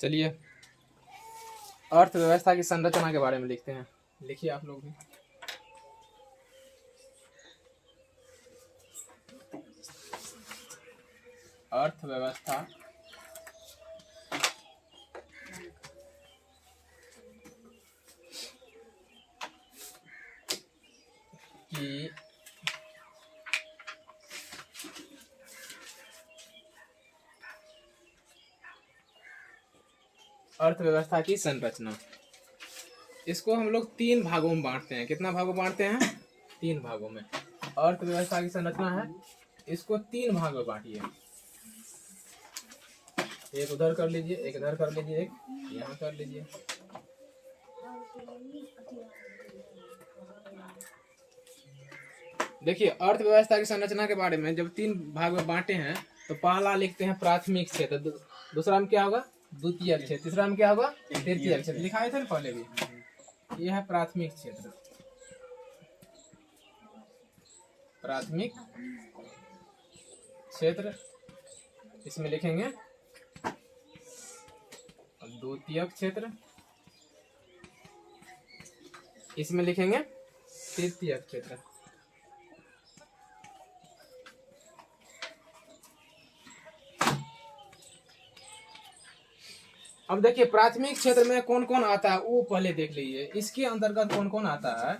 चलिए अर्थव्यवस्था की संरचना के बारे में लिखते हैं। लिखिए आप लोग भी। अर्थव्यवस्था की अर्थव्यवस्था की संरचना, इसको हम लोग 3 भागों में बांटते हैं। कितना भागों में बांटते हैं? 3 भागों में। अर्थव्यवस्था की संरचना है, इसको 3 भाग में बांटिए। एक उधर कर लीजिए, एक इधर कर लीजिए, एक यहाँ कर लीजिए। देखिए अर्थव्यवस्था की संरचना के बारे में जब 3 भाग में बांटे हैं तो पहला लिखते हैं प्राथमिक क्षेत्र, दूसरा में क्या होगा? द्वितीय क्षेत्र, तीसरा में क्या होगा? तृतीय क्षेत्र। लिखाए थे ना पहले भी। यह है प्राथमिक क्षेत्र। प्राथमिक क्षेत्र इसमें लिखेंगे। द्वितीय क्षेत्र इसमें लिखेंगे। तृतीय क्षेत्र अब देखिए प्राथमिक क्षेत्र में कौन कौन आता है वो पहले देख लीजिए। इसके अंतर्गत कौन कौन आता है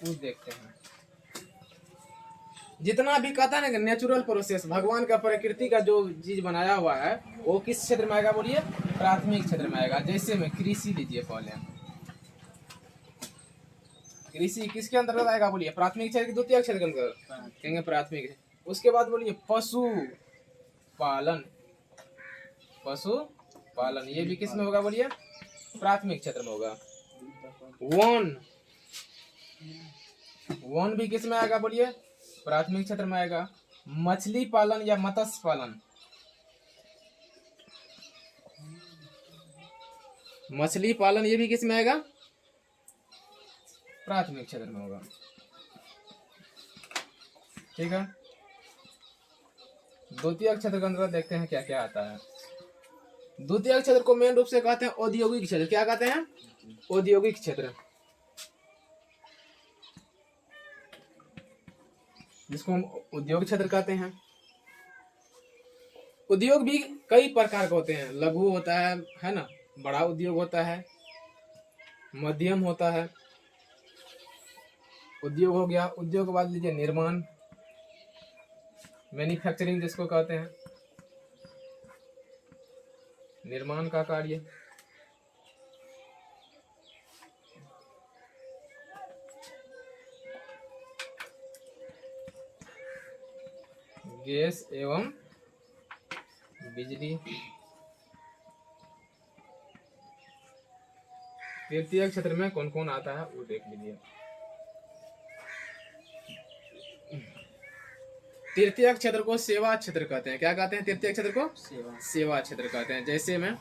वो देखते हैं। जितना भी कहता है ना कि नेचुरल प्रोसेस, भगवान का प्रकृति का जो चीज बनाया हुआ है वो किस क्षेत्र में आएगा? बोलिए प्राथमिक क्षेत्र में आएगा। जैसे में कृषि लीजिए, पहले कृषि किसके अंतर्गत आएगा? बोलिए प्राथमिक क्षेत्र, द्वितीय क्षेत्र के अंतर्गत कहेंगे प्राथमिक। उसके बाद बोलिए पशु पालन, पशु पालन ये भी किस में होगा? बोलिए प्राथमिक क्षेत्र में होगा। वन, वन भी किस में आएगा? बोलिए प्राथमिक क्षेत्र में आएगा। मछली पालन या मत्स्य पालन, मछली पालन ये भी किस में आएगा? प्राथमिक क्षेत्र में होगा। ठीक है, द्वितीय क्षेत्र के अंतर्गत देखते हैं क्या क्या आता है। द्वितीय क्षेत्र को मेन रूप से कहते हैं औद्योगिक क्षेत्र। क्या कहते हैं? औद्योगिक क्षेत्र, जिसको हम उद्योग क्षेत्र कहते हैं। उद्योग भी कई प्रकार के होते हैं। लघु होता है ना, बड़ा उद्योग होता है, मध्यम होता है। उद्योग हो गया। उद्योग के बाद लीजिए निर्माण, मैन्युफैक्चरिंग जिसको कहते हैं, निर्माण का कार्य। गैस एवं बिजली। तृतीय क्षेत्र में कौन कौन आता है वो देख लीजिए। तृतीय क्षेत्र को सेवा क्षेत्र कहते हैं। क्या कहते हैं? तृतीय क्षेत्र को सेवा क्षेत्र कहते हैं। जैसे में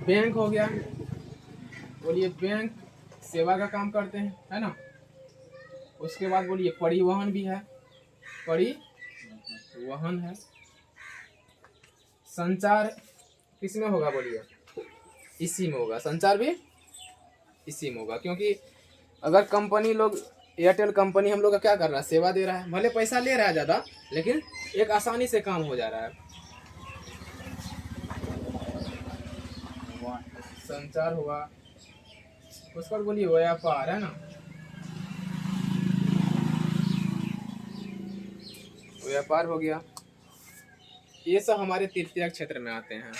बैंक हो गया, बोलिए बैंक सेवा का काम करते हैं, है ना। उसके बाद बोलिए परिवहन भी है, परिवहन है। संचार किस में होगा? बोलिए इसी में होगा। संचार भी इसी में होगा, क्योंकि अगर कंपनी लोग, एयरटेल कंपनी हम लोग का क्या कर रहा है? सेवा दे रहा है। भले पैसा ले रहा है ज्यादा, लेकिन एक आसानी से काम हो जा रहा है। संचार हुआ। उसके बाद बोलिए व्यापार, है ना। व्यापार हो गया। ये सब हमारे तृतीय क्षेत्र में आते हैं।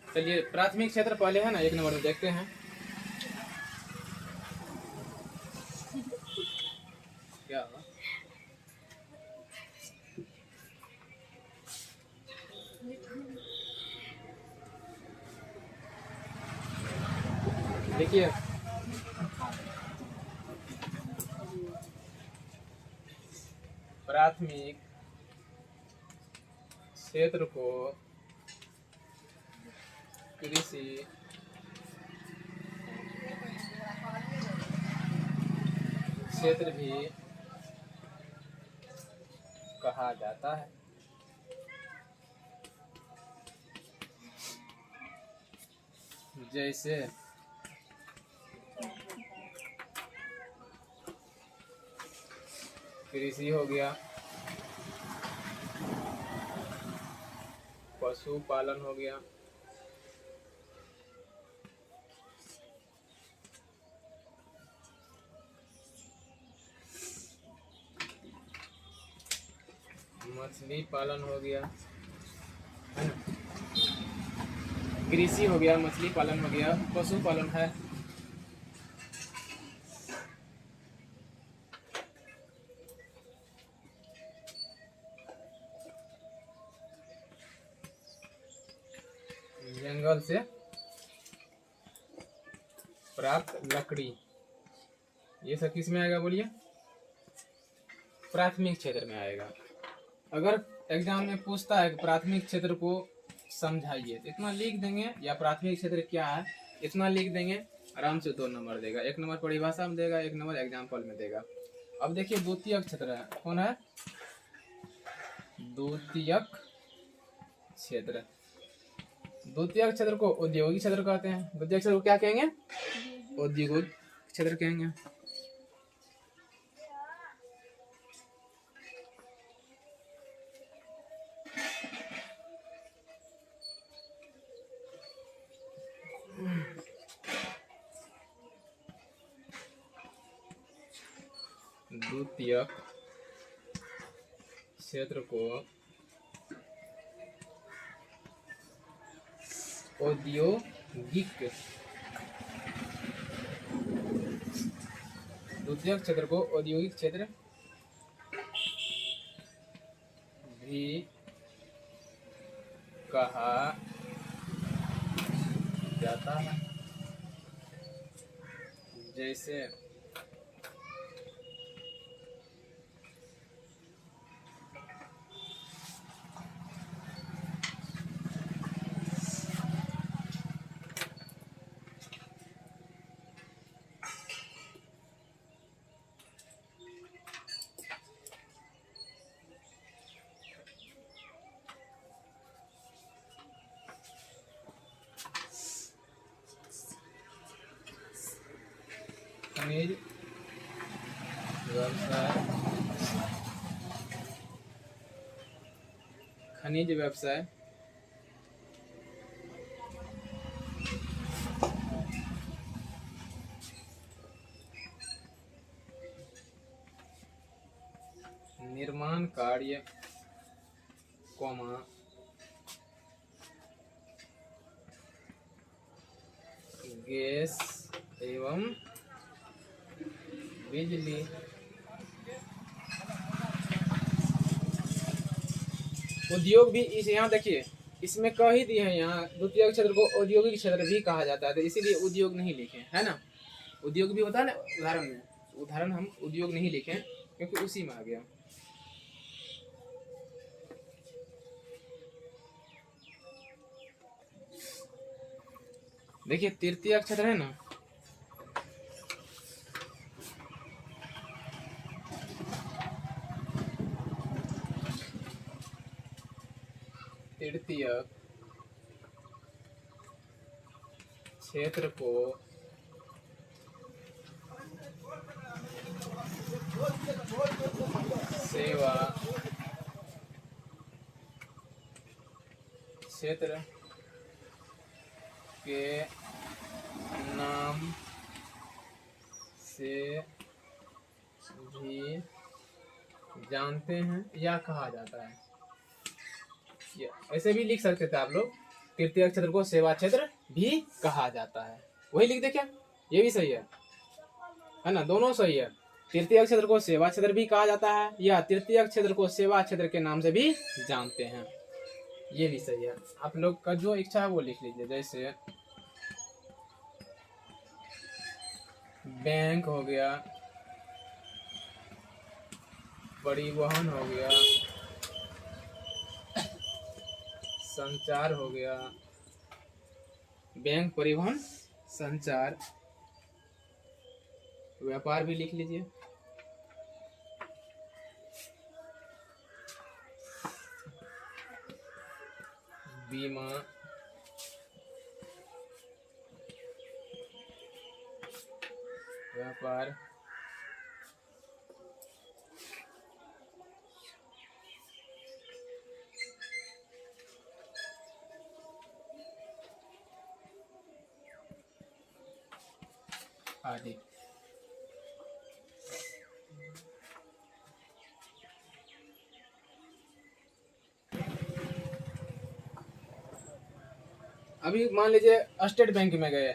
चलिए प्राथमिक क्षेत्र पहले है ना, 1 नंबर में देखते हैं क्या हुआ। देखिए प्राथमिक क्षेत्र को कृषि क्षेत्र भी कहा जाता है। जैसे कृषि हो गया, पशुपालन हो गया, मछली पालन हो गया, है ना। कृषि हो गया, मछली पालन हो गया, पशुपालन है, जंगल से प्राप्त लकड़ी, ये सब किस में आएगा बोलिए? प्राथमिक क्षेत्र में आएगा। अगर एग्जाम में पूछता है कि प्राथमिक क्षेत्र को समझाइए तो इतना लिख देंगे, या प्राथमिक क्षेत्र क्या है इतना लिख देंगे, आराम से 2 नंबर देगा। 1 नंबर परिभाषा में देगा, 1 नंबर एग्जाम्पल में देगा। अब देखिए द्वितीयक क्षेत्र है, कौन है? द्वितीयक क्षेत्र। द्वितीयक क्षेत्र को औद्योगिक क्षेत्र कहते हैं। द्वितीयक क्षेत्र को क्या कहेंगे? औद्योगिक क्षेत्र कहेंगे। द्वितीयक क्षेत्र को औद्योगिक, द्वितीयक क्षेत्र को औद्योगिक क्षेत्र भी कहा जाता है। जैसे खनिज व्यवसाय, खनिज व्यवसाय, निर्माण कार्य, गैस एवं बिजली, उद्योग भी इस, यहाँ देखिए इसमें कह ही दिए हैं, यहाँ द्वितीयक क्षेत्र को औद्योगिक क्षेत्र भी कहा जाता है, तो इसीलिए उद्योग नहीं लिखे, है ना। उद्योग भी होता है ना उदाहरण में, उदाहरण हम उद्योग नहीं लिखे क्योंकि उसी में आ गया। देखिए तृतीयक क्षेत्र है ना, तृतीयक क्षेत्र को सेवा क्षेत्र के नाम से भी जानते हैं या कहा जाता है। ऐसे भी लिख सकते थे आप लोग, तृतीयक क्षेत्र को सेवा क्षेत्र भी कहा जाता है, वही लिख दे क्या? ये भी सही है ना, दोनों सही है। तृतीयक क्षेत्र को सेवा क्षेत्र भी कहा जाता है, या तृतीयक क्षेत्र को सेवा क्षेत्र के नाम से भी जानते हैं, ये भी सही है। आप लोग का जो इच्छा है वो लिख लीजिए। जैसे बैंक हो गया, परिवहन हो गया, संचार हो गया, बैंक, परिवहन, संचार, व्यापार भी लिख लीजिए। बीमा, व्यापार, आदि। अभी मान लीजिए स्टेट बैंक में गए,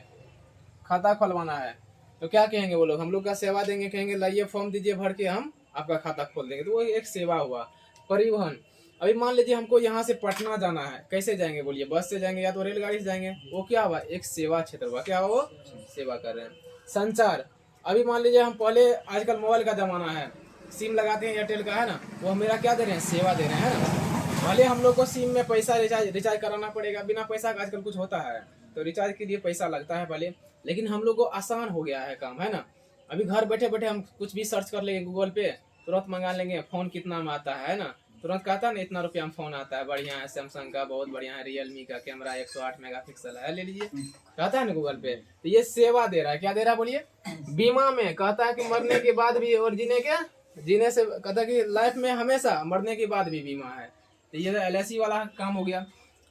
खाता खुलवाना है, तो क्या कहेंगे वो लोग? हम लोग का सेवा देंगे, कहेंगे लाइए फॉर्म दीजिए भर के हम आपका खाता खोल देंगे, तो वो एक सेवा हुआ। परिवहन, अभी मान लीजिए हमको यहाँ से पटना जाना है, कैसे जाएंगे बोलिए? बस से जाएंगे या तो रेलगाड़ी से जाएंगे, वो क्या हुआ? एक सेवा क्षेत्र हुआ। क्या हुआ? वो सेवा कर रहे हैं। संचार, अभी मान लीजिए हम पहले, आजकल मोबाइल का जमाना है, सिम लगाते हैं एयरटेल का, है ना, वो मेरा क्या दे रहे हैं? सेवा दे रहे हैं, है ना। भले हम लोग को सिम में पैसा रिचार्ज कराना पड़ेगा, बिना पैसा का आजकल कुछ होता है, तो रिचार्ज के लिए पैसा लगता है भले, लेकिन हम लोग को आसान हो गया है काम, है ना। अभी घर बैठे बैठे हम कुछ भी सर्च कर लेंगे गूगल पे, तुरंत मंगा लेंगे। फोन कितना में आता है ना, तुरंत कहता है ना इतना रुपया में फोन आता है, बढ़िया है, सैमसंग का बहुत बढ़िया है, रियलमी का कैमरा 108 मेगापिक्सल है, ले लीजिए, कहता है ना गूगल पे। तो ये सेवा दे रहा है। क्या दे रहा है बोलिए? बीमा में कहता है कि मरने के बाद भी, और जीने से कहता है कि लाइफ में हमेशा, मरने के बाद भी बीमा है। तो ये LIC वाला काम हो गया।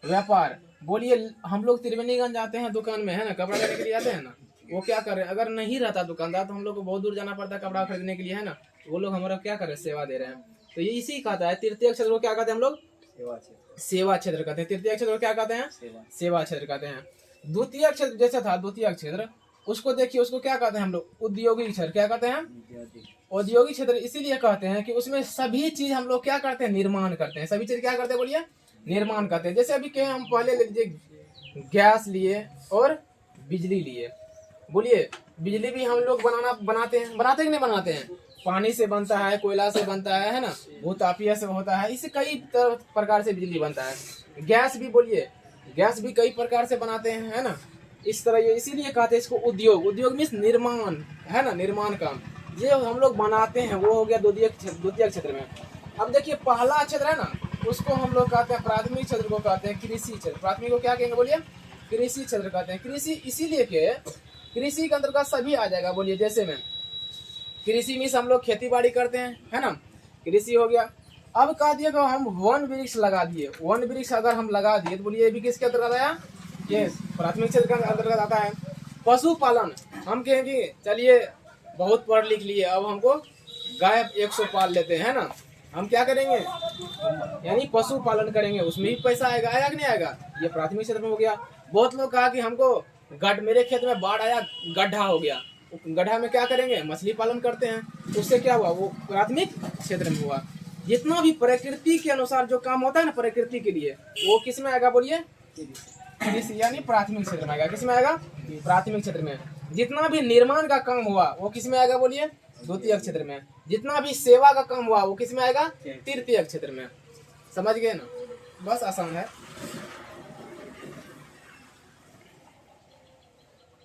व्यापार, बोलिए हम लोग त्रिवेणीगंज जाते हैं दुकान में, है ना, कपड़ा लेने के लिए जाते हैं ना, वो क्या कर रहे हैं? अगर नहीं रहता दुकानदार तो हम लोग को बहुत दूर जाना पड़ता है कपड़ा खरीदने के लिए, है ना, वो लोग हमारा क्या कर रहे हैं? सेवा दे रहे हैं। तो ये इसी कहता है तृतीय क्षेत्र को क्या कहते हैं हम लोग? सेवा क्षेत्र कहते हैं। तृतीय क्षेत्र को क्या कहते हैं? सेवा क्षेत्र कहते हैं। द्वितीय क्षेत्र जैसा था, द्वितीय क्षेत्र, उसको देखिए, उसको क्या कहते हैं हम लोग? औद्योगिक क्षेत्र। क्या कहते हैं? औद्योगिक क्षेत्र इसीलिए कहते हैं कि उसमें सभी चीज हम लोग क्या करते हैं? निर्माण करते हैं। सभी चीज क्या करते हैं बोलिए? निर्माण करते हैं। जैसे अभी हम पहले ले लीजिए, गैस लिए और बिजली लिए, बोलिए बिजली भी हम लोग बनाते हैं कि नहीं बनाते हैं? पानी से बनता है, कोयला से बनता है ना, भूतापीय से होता है, इससे कई प्रकार से बिजली बनता है। गैस भी बोलिए, गैस भी कई प्रकार से बनाते हैं, है ना। इस तरह ये इसीलिए कहते हैं इसको उद्योग। उद्योग मीन्स निर्माण, है ना, निर्माण काम ये हम लोग बनाते हैं, वो हो गया द्वितीय क्षेत्र में। अब देखिए पहला क्षेत्र है ना, उसको हम लोग कहते हैं, प्राथमिक क्षेत्र को कहते हैं कृषि क्षेत्र। प्राथमिक को क्या कहेंगे बोलिए? कृषि क्षेत्र कहते हैं। कृषि इसीलिए के कृषि के अंतर्गत सभी आ जाएगा, बोलिए जैसे में कृषि मीन्स हम लोग खेती बाड़ी करते हैं, है ना, कृषि हो गया। अब कह दिए कि हम वन वृक्ष लगा दिए, वन वृक्ष अगर हम लगा दिए तो बोलिए ये भी किसके अंतर्गत आया? ये प्राथमिक क्षेत्र के अंतर्गत आता है। पशुपालन, हम कहेंगे चलिए बहुत पढ़ लिख लिए, अब हमको गाय 100 पाल लेते हैं ना, हम क्या करेंगे? यानी पशुपालन करेंगे, उसमें भी पैसा आएगा कि नहीं आएगा? ये प्राथमिक क्षेत्र में हो गया। बहुत लोग कहा कि हमको मेरे खेत में बाढ़ आया, गड्ढा हो गया, गड्ढा में क्या करेंगे? मछली पालन करते हैं, उससे क्या हुआ? वो प्राथमिक क्षेत्र में हुआ। जितना भी प्रकृति के अनुसार जो काम होता है ना प्रकृति के लिए, वो किस में आएगा बोलिए? कृषि यानी प्राथमिक क्षेत्र में आएगा। किस में आएगा? प्राथमिक क्षेत्र में। जितना भी निर्माण का काम हुआ वो किस में आएगा बोलिए? द्वितीय क्षेत्र में। जितना भी सेवा का काम हुआ वो किस में आएगा? तृतीय क्षेत्र में। समझ गए ना? बस आसान है।